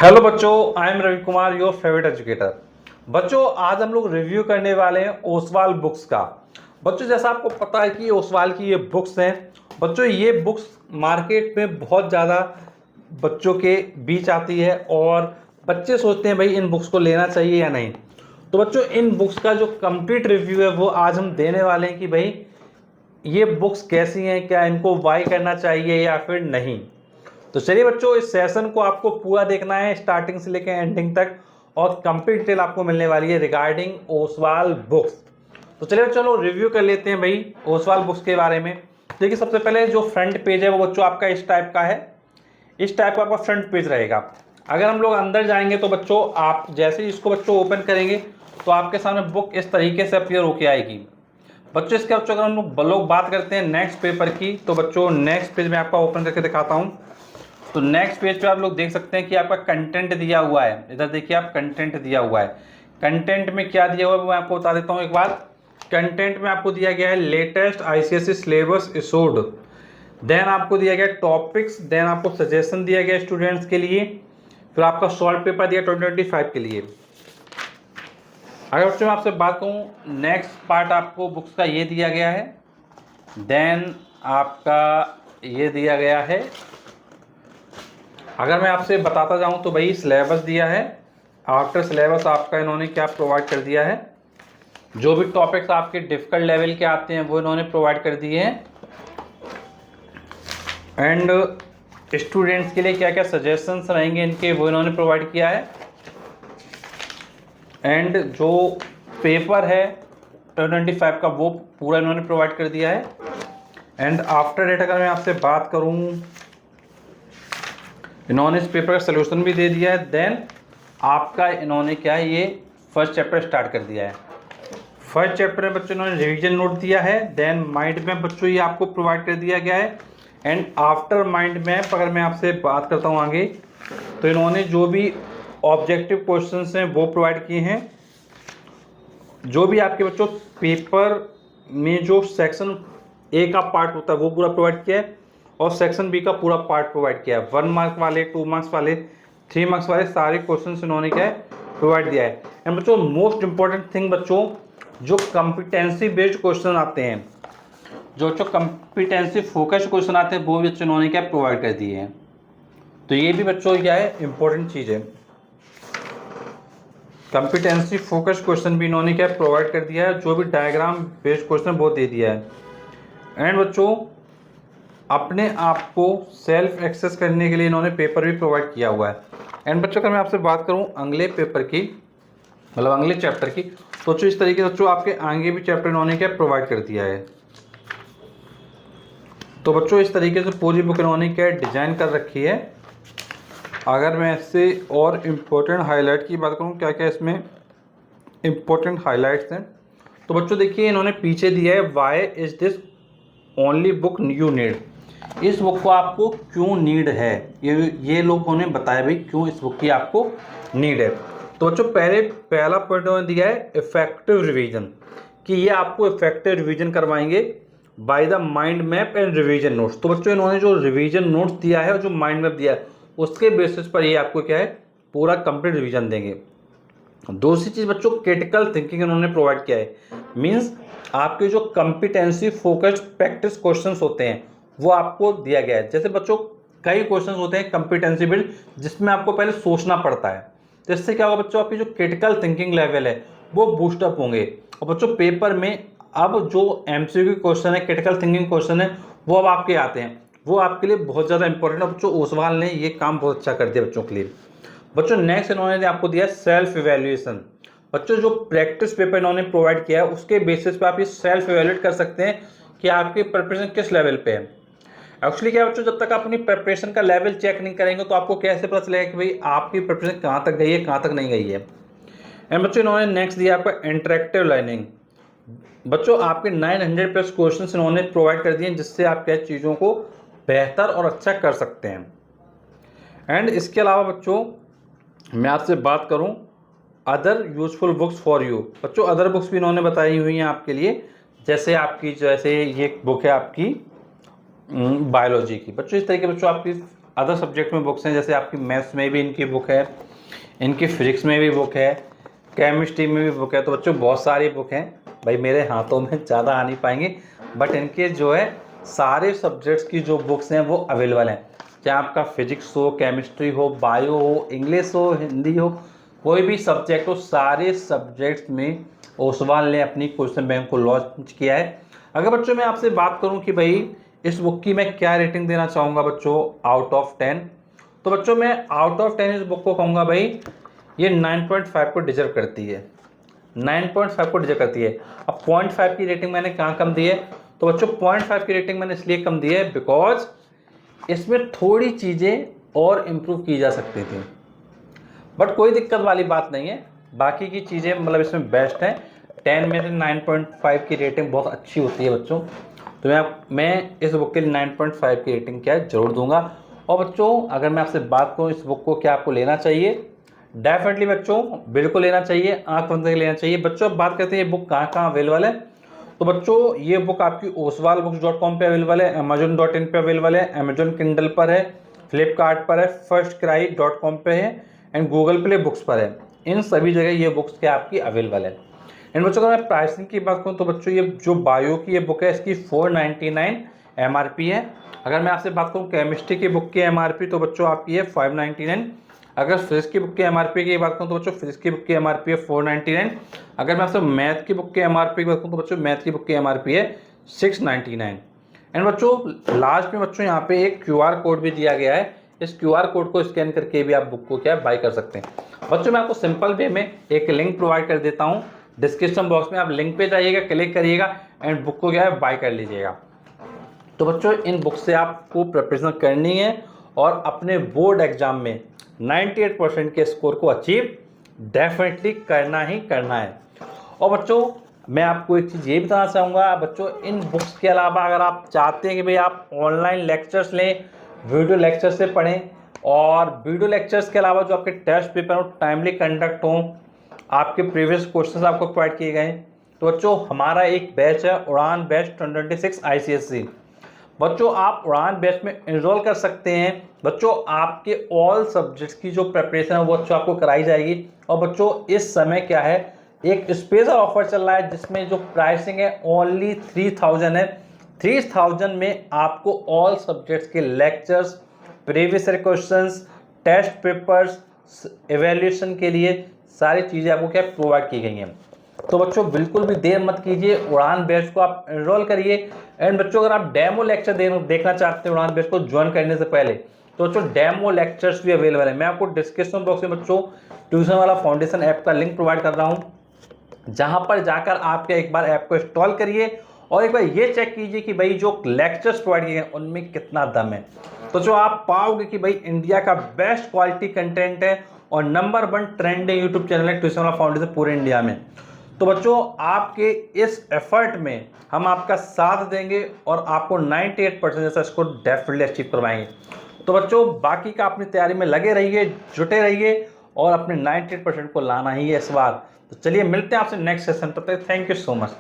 Hello बच्चों, I am Ravi Kumar, your favourite educator. बच्चों, आज हम लोग रिव्यू करने वाले हैं ओसवाल बुक्स का। बच्चों, जैसा आपको पता है कि ओसवाल की ये बुक्स हैं। बच्चों, ये बुक्स मार्केट में बहुत ज़्यादा बच्चों के बीच आती है और बच्चे सोचते हैं भाई इन बुक्स को लेना चाहिए या नहीं। तो बच्चों, इन बुक्स का जो कंप्लीट रिव्यू है वो आज हम देने वाले हैं कि भाई ये बुक्स कैसी हैं, क्या इनको बाय करना चाहिए या फिर नहीं। तो चलिए बच्चों, इस सेशन को आपको पूरा देखना है स्टार्टिंग से लेकर एंडिंग तक, और कंप्लीट डिटेल आपको मिलने वाली है रिगार्डिंग ओसवाल बुक्स। तो चलिए चलो रिव्यू कर लेते हैं भाई ओसवाल बुक्स के बारे में। देखिए, सबसे पहले जो फ्रंट पेज है वो बच्चों आपका इस टाइप का है। इस टाइप का आपका फ्रंट पेज रहेगा। अगर हम लोग अंदर जाएंगे तो बच्चों आप जैसे ही इसको बच्चों ओपन करेंगे तो आपके सामने बुक इस तरीके से अपीयर होके आएगी। बच्चों, इसके बच्चों अगर हम लोग बात करते हैं नेक्स्ट पेपर की, तो बच्चों नेक्स्ट पेज में आपका ओपन करके दिखाता हूँ। तो नेक्स्ट पेज पे आप लोग देख सकते हैं कि आपका कंटेंट दिया हुआ है। इधर देखिए, आप कंटेंट दिया हुआ है। कंटेंट में क्या दिया हुआ है मैं आपको बता देता हूँ एक बार। कंटेंट में आपको दिया गया है latest ICSE syllabus issued, then आपको दिया गया टॉपिक्स, देन आपको सजेशन दिया गया स्टूडेंट्स के लिए, फिर आपका सॉल्व पेपर दिया 2025 के लिए। अगर बच्चों मैं आपसे बात कहूँ, नेक्स्ट पार्ट आपको बुक्स का ये दिया गया है, देन आपका ये दिया गया है। अगर मैं आपसे बताता जाऊं तो भाई सिलेबस दिया है। आफ्टर सिलेबस आपका इन्होंने क्या प्रोवाइड कर दिया है, जो भी टॉपिक्स आपके डिफिकल्ट लेवल के आते हैं वो इन्होंने प्रोवाइड कर दिए हैं। एंड स्टूडेंट्स के लिए क्या क्या सजेशंस रहेंगे इनके वो इन्होंने प्रोवाइड किया है। एंड जो पेपर है 2025 का वो पूरा इन्होंने प्रोवाइड कर दिया है। एंड आफ्टर डेट अगर मैं आपसे बात करूं, इन्होंने इस पेपर का सलूशन भी दे दिया है। देन आपका इन्होंने क्या है, ये फर्स्ट चैप्टर स्टार्ट कर दिया है। फर्स्ट चैप्टर में बच्चों इन्होंने रिवीजन नोट दिया है। देन माइंड मैप बच्चों ये आपको प्रोवाइड कर दिया गया है। एंड आफ्टर माइंड मैप अगर मैं आपसे बात करता हूँ आगे, तो इन्होंने जो भी ऑब्जेक्टिव क्वेश्चंस हैं वो प्रोवाइड किए हैं। जो भी आपके बच्चों पेपर में जो सेक्शन ए का पार्ट होता है वो पूरा प्रोवाइड किया है, और सेक्शन बी का पूरा पार्ट प्रोवाइड किया है। 1 मार्क वाले, 2 मार्क्स वाले, 3 मार्क्स वाले सारे क्वेश्चंस इन्होंने क्या है प्रोवाइड दिया है। एंड बच्चों मोस्ट इंपॉर्टेंट थिंग बच्चों, जो कॉम्पिटेंसी बेस्ड क्वेश्चन आते हैं, जो कॉम्पिटेंसी फोकस्ड क्वेश्चन आते हैं वो भी बच्चों इन्होंने क्या प्रोवाइड कर दिए हैं। तो ये भी बच्चों क्या है इंपॉर्टेंट चीज़ है। कॉम्पिटेंसी फोकस्ड क्वेश्चन भी इन्होंने क्या प्रोवाइड कर दिया है। जो भी डायग्राम बेस्ड क्वेश्चन वो दे दिया है। एंड बच्चों अपने आप को सेल्फ एक्सेस करने के लिए इन्होंने पेपर भी प्रोवाइड किया हुआ है। एंड बच्चों अगर मैं आपसे बात करूं अगले पेपर की, मतलब अगले चैप्टर की, तो इस तरीके से बच्चों आपके आगे भी चैप्टर इन्होंने क्या प्रोवाइड कर दिया है। तो बच्चों इस तरीके से पूरी बुक इन्होंने क्या डिजाइन कर रखी है। अगर मैं इससे और इम्पोर्टेंट हाईलाइट की बात करूँ, क्या क्या इसमें इम्पोर्टेंट हाईलाइट्स हैं, तो बच्चों देखिए इन्होंने पीछे दिया है why is this only book you need. इस बुक को आपको क्यों नीड है, ये लोगों ने बताया भाई क्यों इस बुक की आपको नीड है। तो बच्चों पहला पॉइंट उन्होंने दिया है इफेक्टिव रिवीजन, कि ये आपको इफेक्टिव रिवीजन करवाएंगे by the mind map and revision notes. तो बच्चों इन्होंने जो रिवीजन नोट्स दिया है और जो माइंड मैप दिया है उसके बेसिस पर ये आपको क्या है पूरा कंप्लीट रिवीजन देंगे। दूसरी चीज़ बच्चों क्रिटिकल थिंकिंग इन्होंने प्रोवाइड किया है। मीन्स आपके जो कॉम्पिटेंसी फोकस्ड प्रैक्टिस क्वेश्चंस होते हैं वो आपको दिया गया है। जैसे बच्चों कई क्वेश्चंस होते हैं कॉम्पिटेंसी बिल्ड जिसमें आपको पहले सोचना पड़ता है, तो इससे क्या होगा बच्चों आपकी जो क्रिटिकल थिंकिंग लेवल है वो बूस्टअप होंगे। और बच्चों पेपर में अब जो एमसीक्यू क्वेश्चन है, क्रिटिकल थिंकिंग क्वेश्चन है, वो अब आपके आते हैं, वो आपके लिए बहुत ज़्यादा इंपॉर्टेंट है। बच्चों ओसवाल ने ये काम बहुत अच्छा कर दिया बच्चों के लिए। बच्चों नेक्स्ट इन्होंने आपको दिया सेल्फ इवैल्यूएशन। बच्चों जो प्रैक्टिस पेपर इन्होंने प्रोवाइड किया है उसके बेसिस पे आप ये सेल्फ इवैल्यूएट कर सकते हैं कि आपकी प्रिपरेशन किस लेवल पे है। एक्चुअली क्या बच्चों, जब तक आप अपनी प्रिपरेशन का लेवल चेक नहीं करेंगे तो आपको कैसे पता चलेगा कि भाई आपकी प्रिपरेशन कहाँ तक गई है, कहाँ तक नहीं गई है। एंड बच्चों इन्होंने नेक्स्ट दिया आपका इंटरेक्टिव लर्निंग। बच्चों आपके 900+ क्वेश्चन इन्होंने प्रोवाइड कर दिए हैं जिससे आप क्या चीज़ों को बेहतर और अच्छा कर सकते हैं। एंड इसके अलावा बच्चों मैं आपसे बात करूं other useful books for you. बच्चों अदर बुक्स भी इन्होंने बताई हुई हैं आपके लिए, जैसे ये बुक है आपकी बायोलॉजी की। बच्चों इस तरीके बच्चों आपकी अदर सब्जेक्ट में बुक्स हैं, जैसे आपकी मैथ्स में भी इनकी बुक है, इनकी फिजिक्स में भी बुक है, केमिस्ट्री में भी बुक है। तो बच्चों बहुत सारी बुक हैं, भाई मेरे हाथों में ज़्यादा आ नहीं पाएंगे, बट इनके जो है सारे सब्जेक्ट्स की जो बुक्स हैं वो अवेलेबल हैं। चाहे आपका फिजिक्स हो, केमिस्ट्री हो, बायो हो, इंग्लिश हो, हिंदी हो, कोई भी सब्जेक्ट हो, सारे सब्जेक्ट्स में ओसवाल ने अपनी क्वेश्चन बैंक को लॉन्च किया है। अगर बच्चों मैं आपसे बात करूं कि भाई इस बुक की मैं क्या रेटिंग देना चाहूँगा बच्चों आउट ऑफ 10, तो बच्चों मैं आउट ऑफ 10 इस बुक को कहूँगा भाई ये 9.5 को डिजर्व करती है, 9.5 को डिजर्व करती है। अब 0.5 की रेटिंग मैंने कहाँ कम दी है, तो बच्चों 0.5 की रेटिंग मैंने इसलिए कम दी है बिकॉज इसमें थोड़ी चीज़ें और इम्प्रूव की जा सकती थी, बट कोई दिक्कत वाली बात नहीं है, बाकी की चीज़ें मतलब इसमें बेस्ट है। 10 में से 9.5 की रेटिंग बहुत अच्छी होती है बच्चों, तो मैं इस बुक के लिए 9.5 की रेटिंग क्या है जरूर दूंगा। और बच्चों अगर मैं आपसे बात करूँ इस बुक को क्या आपको लेना चाहिए, डेफिनेटली बच्चों बिल्कुल लेना चाहिए, आंख बंद करके लेना चाहिए। बच्चों अब बात करते हैं ये बुक कहाँ कहाँ अवेलेबल है, तो बच्चों ये बुक आपकी oswalbooks.com पे अवेलेबल है, amazon.in पे अवेलेबल है, अमेजोन किंडल पर है, फ्लिपकार्ट पर है, firstcry.com पे है एंड गूगल प्ले बुक्स पर है। इन सभी जगह ये बुक्स क्या आपकी अवेलेबल है। एंड बच्चों अगर मैं प्राइसिंग की बात करूँ तो बच्चों ये जो बायो की ये बुक है इसकी 499 MRP है। अगर मैं आपसे बात करूँ केमिस्ट्री की बुक की MRP तो बच्चों आपकी है 599। अगर फिजिक्स की बुक की MRP की बात करूँ तो बच्चों फिजिक्स की बुक की MRP है 499। अगर मैं आपसे मैथ की बुक की MRP की बात करूँ तो बच्चों मैथ की बुक की MRP है 699। एंड बच्चों लास्ट में बच्चों यहाँ पे एक QR कोड भी दिया गया है, इस QR कोड को स्कैन करके भी आप बुक को क्या बाय कर सकते हैं। बच्चों मैं आपको सिंपल वे में एक लिंक प्रोवाइड कर देता हूँ, डिस्क्रिप्शन बॉक्स में आप लिंक पे जाइएगा, क्लिक करिएगा एंड बुक को क्या है बाय कर लीजिएगा। तो बच्चों इन बुक से आपको प्रिपरेशन करनी है और अपने बोर्ड एग्जाम में 98% के स्कोर को अचीव डेफिनेटली करना ही करना है। और बच्चों मैं आपको एक चीज़ ये बताना चाहूँगा बच्चों, इन बुक्स के अलावा अगर आप चाहते हैं कि भाई आप ऑनलाइन लेक्चर्स लें, वीडियो लेक्चर से पढ़ें, और वीडियो लेक्चर्स के अलावा जो आपके टेस्ट पेपर हो टाइमली कंडक्ट हों, आपके प्रीवियस क्वेश्चंस आपको प्रोवाइड किए गए, तो बच्चों हमारा एक बैच है उड़ान बैच 2026 ICSE। बच्चों आप उड़ान बैच में एनरोल कर सकते हैं। बच्चों आपके ऑल सब्जेक्ट्स की जो प्रिपरेशन है वो बच्चों आपको कराई जाएगी। और बच्चों इस समय क्या है एक स्पेशल ऑफर चल रहा है जिसमें जो प्राइसिंग है ओनली 3000 है। 3000 में आपको ऑल सब्जेक्ट्स के lectures, previous questions, test papers, evaluation के लिए सारी चीज़ें आपको क्या प्रोवाइड की गई हैं। तो बच्चों बिल्कुल भी देर मत कीजिए, उड़ान बैच को आप एनरोल करिए। एंड बच्चों अगर आप डेमो लेक्चर देखना चाहते हैं उड़ान बैच को ज्वाइन करने से पहले, तो बच्चों डेमो लेक्चर्स भी अवेलेबल है। मैं आपको डिस्क्रिप्शन बॉक्स में बच्चों ट्यूशन वाला फाउंडेशन ऐप का लिंक प्रोवाइड कर रहा हूँ, जहां पर जाकर आप एक बार ऐप को इंस्टॉल करिए और एक बार ये चेक कीजिए कि भाई जो लेक्चर्स प्रोवाइड किए गए उनमें कितना दम है। तो जो आप पाओगे कि भाई इंडिया का बेस्ट क्वालिटी कंटेंट है और नंबर 1 ट्रेंडिंग यूट्यूब चैनल है ट्यूशन वाला फाउंडेशन पूरे इंडिया में। तो बच्चों आपके इस एफर्ट में हम आपका साथ देंगे और आपको 98% जैसा स्कोर डेफिनेटली अचीव करवाएंगे। तो बच्चों बाकी का अपनी तैयारी में लगे रहिए, जुटे रहिए और अपने 98% को लाना ही है इस बार। तो चलिए मिलते हैं आपसे नेक्स्ट सेशन, तब तक थैंक यू सो मच।